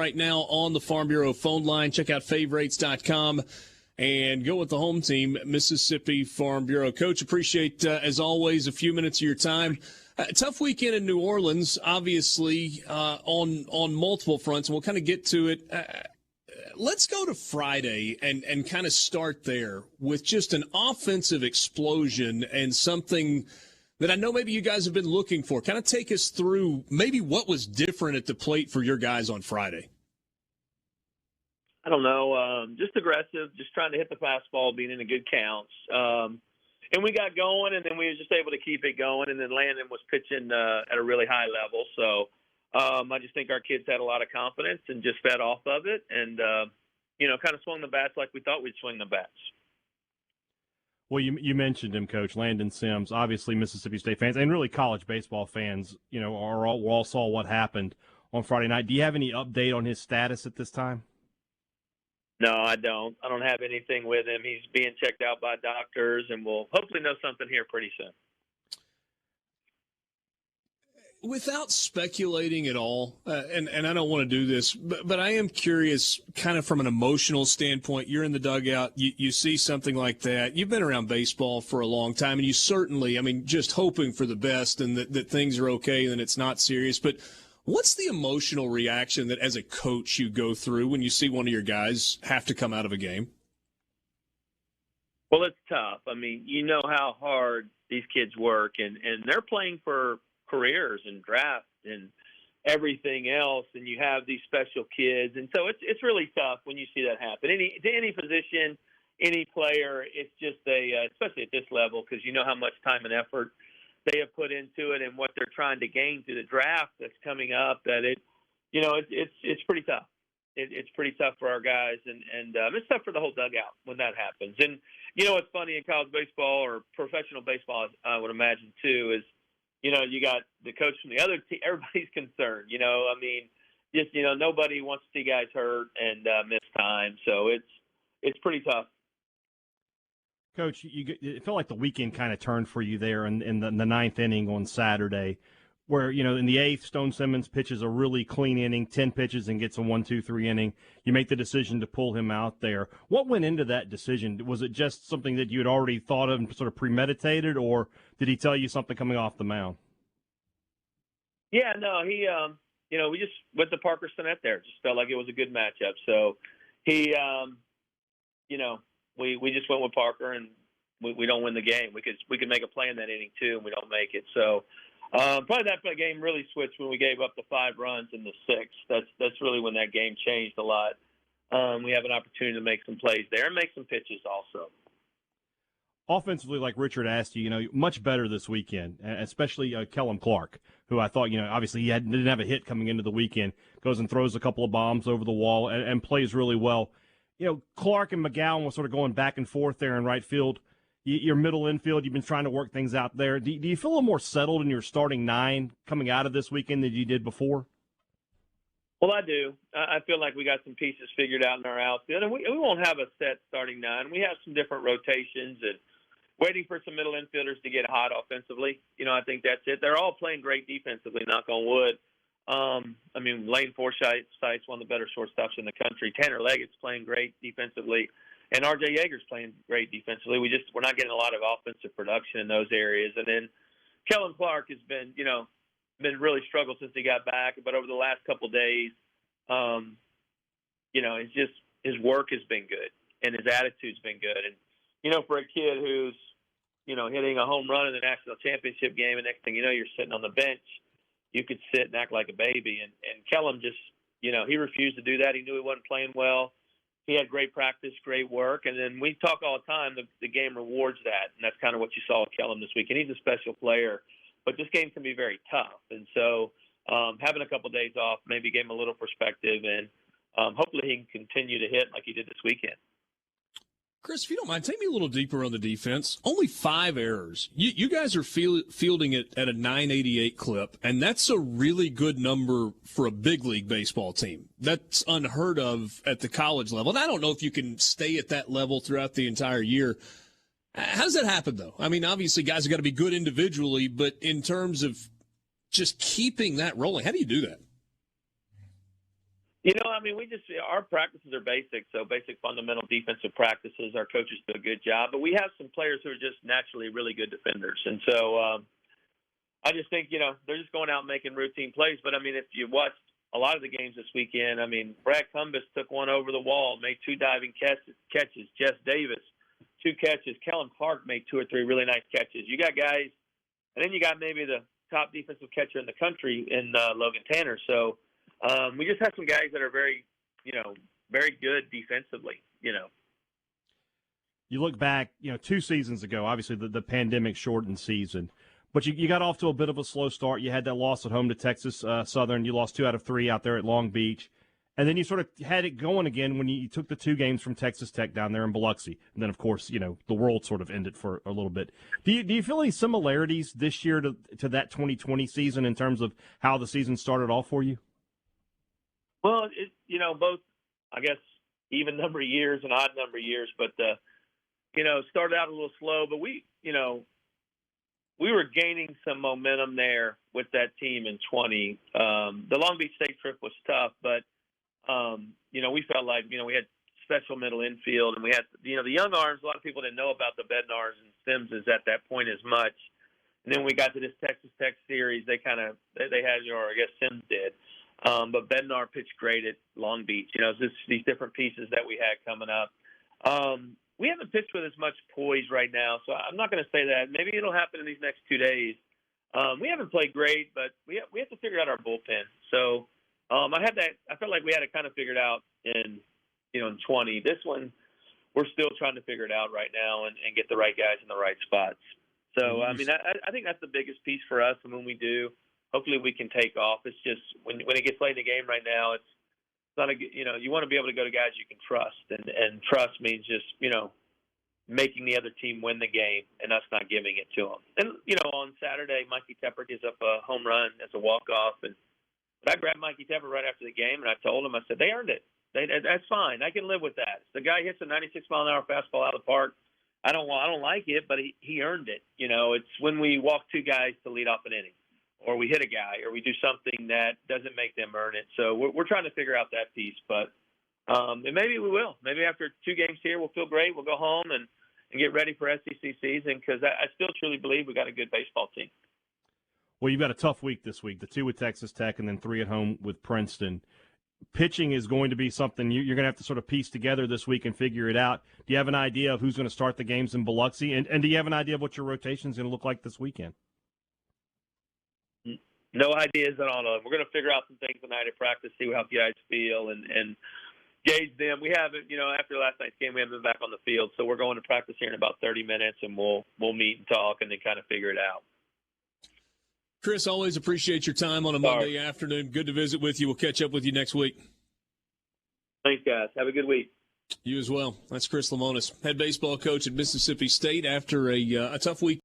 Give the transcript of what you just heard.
right now on the Farm Bureau phone line. Check out favorites.com and go with the home team, Mississippi Farm Bureau. Coach, appreciate, as always, a few minutes of your time. Tough weekend in New Orleans, obviously, on multiple fronts, and we'll kind of get to it. Let's go to Friday and kind of start there with just an offensive explosion and something that I know maybe you guys have been looking for. Kind of take us through maybe what was different at the plate for your guys on Friday. I don't know, just aggressive, just trying to hit the fastball, being in a good counts. And we got going, and then we were just able to keep it going, and then Landon was pitching at a really high level. So I just think our kids had a lot of confidence and just fed off of it and, kind of swung the bats like we thought we'd swing the bats. Well, you mentioned him, Coach, Landon Sims. Obviously, Mississippi State fans and really college baseball fans, all saw what happened on Friday night. Do you have any update on his status at this time? No, I don't. I don't have anything with him. He's being checked out by doctors, and we'll hopefully know something here pretty soon. Without speculating at all, and I don't want to do this, but I am curious kind of from an emotional standpoint. You're in the dugout. You see something like that. You've been around baseball for a long time, and you certainly, just hoping for the best and that things are okay and it's not serious. But what's the emotional reaction that as a coach you go through when you see one of your guys have to come out of a game? Well, it's tough. You know how hard these kids work, and they're playing for careers and draft and everything else, and you have these special kids, and so it's really tough when you see that happen. Any position, any player, it's just especially at this level, because you know how much time and effort they have put into it and what they're trying to gain through the draft that's coming up. That it's pretty tough. It's pretty tough for our guys, and it's tough for the whole dugout when that happens. And what's funny in college baseball or professional baseball, I would imagine too, is you got the coach from the other team. Everybody's concerned. Nobody wants to see guys hurt and miss time. So it's pretty tough. Coach, it felt like the weekend kind of turned for you there in the ninth inning on Saturday, where, in the eighth, Stone Simmons pitches a really clean inning, 10 pitches, and gets a 1-2-3 inning. You make the decision to pull him out there. What went into that decision? Was it just something that you had already thought of and sort of premeditated, or did he tell you something coming off the mound? Yeah, no, he, we just went to Parker Sinet there. Just felt like it was a good matchup. So he, we just went with Parker, and we don't win the game. We could make a play in that inning too, and we don't make it. So probably that game really switched when we gave up the 5 runs in the 6th. That's really when that game changed a lot. We have an opportunity to make some plays there and make some pitches also. Offensively, like Richard asked you, much better this weekend, especially Kellum Clark, who I thought, obviously didn't have a hit coming into the weekend, goes and throws a couple of bombs over the wall and plays really well. Clark and McGowan were sort of going back and forth there in right field. Your middle infield, you've been trying to work things out there. Do you feel a little more settled in your starting 9 coming out of this weekend than you did before? Well, I do. I feel like we got some pieces figured out in our outfield, and we won't have a set starting 9. We have some different rotations and waiting for some middle infielders to get hot offensively. I think that's it. They're all playing great defensively, knock on wood. Lane Forsythe's one of the better shortstops in the country. Tanner Leggett's playing great defensively. And R.J. Yeager's playing great defensively. We're not getting a lot of offensive production in those areas. And then Kellum Clark has been really struggled since he got back. But over the last couple of days, his work has been good and his attitude's been good. And, for a kid who's, hitting a home run in the national championship game, and next thing you know, you're sitting on the bench, you could sit and act like a baby. And Kellum just, he refused to do that. He knew he wasn't playing well. He had great practice, great work, and then we talk all the time, the game rewards that, and that's kind of what you saw with Kellum this week. And he's a special player, but this game can be very tough. And so having a couple of days off maybe gave him a little perspective, and hopefully he can continue to hit like he did this weekend. Chris, if you don't mind, take me a little deeper on the defense. Only 5 errors. You guys are fielding it at a 988 clip, and that's a really good number for a big league baseball team. That's unheard of at the college level. And I don't know if you can stay at that level throughout the entire year. How does that happen, though? Obviously, guys have got to be good individually, but in terms of just keeping that rolling, how do you do that? Our practices are basic, so basic fundamental defensive practices. Our coaches do a good job, but we have some players who are just naturally really good defenders. And so I just think, they're just going out and making routine plays. But, if you watched a lot of the games this weekend, Brad Cumbus took one over the wall, made 2 diving catches. Jess Davis, 2 catches. Kellen Clark made 2 or 3 really nice catches. You got guys, and then you got maybe the top defensive catcher in the country in Logan Tanner. So we just have some guys that are very, very good defensively, You look back, 2 seasons ago, obviously the pandemic shortened season, but you got off to a bit of a slow start. You had that loss at home to Texas Southern. You lost 2 out of 3 out there at Long Beach. And then you sort of had it going again when you took the 2 games from Texas Tech down there in Biloxi. And then, of course, the world sort of ended for a little bit. Do you feel any similarities this year to that 2020 season in terms of how the season started off for you? Well, both, I guess, even number of years and odd number of years, but, started out a little slow, but we were gaining some momentum there with that team in 20. The Long Beach State trip was tough, but, we felt like, we had special middle infield, and we had, the young arms. A lot of people didn't know about the Bednars and Simses at that point as much. And then we got to this Texas Tech series. They had, I guess Sims did. But Bednar pitched great at Long Beach. It's these different pieces that we had coming up. We haven't pitched with as much poise right now, so I'm not going to say that. Maybe it'll happen in these next 2 days. We haven't played great, but we have to figure out our bullpen. So I felt like we had it kind of figured out in 20. This one, we're still trying to figure it out right now and get the right guys in the right spots. So, I think that's the biggest piece for us. And when we do, hopefully we can take off. It's just when it gets late in the game right now, it's not you want to be able to go to guys you can trust, and trust means just making the other team win the game and us not giving it to them. And on Saturday, Mikey Tepper gives up a home run as a walk-off, but I grabbed Mikey Tepper right after the game and I told him, I said, they earned it. That's fine. I can live with that. If the guy hits a 96-mile-an-hour fastball out of the park, I don't like it, but he earned it. It's when we walk 2 guys to lead off an inning, or we hit a guy, or we do something that doesn't make them earn it. So we're trying to figure out that piece, but and maybe we will. Maybe after 2 games here, we'll feel great. We'll go home and get ready for SEC season, because I still truly believe we got a good baseball team. Well, you've got a tough week this week, the 2 with Texas Tech and then 3 at home with Princeton. Pitching is going to be something you're going to have to sort of piece together this week and figure it out. Do you have an idea of who's going to start the games in Biloxi? And do you have an idea of what your rotation is going to look like this weekend? No ideas at all. We're going to figure out some things tonight at practice, see how guys feel, and gauge them. We haven't, after last night's game, we haven't been back on the field, so we're going to practice here in about 30 minutes, and we'll meet and talk and then kind of figure it out. Chris, always appreciate your time on a Monday afternoon. Good to visit with you. We'll catch up with you next week. Thanks, guys. Have a good week. You as well. That's Chris Lemonis, head baseball coach at Mississippi State after a tough week.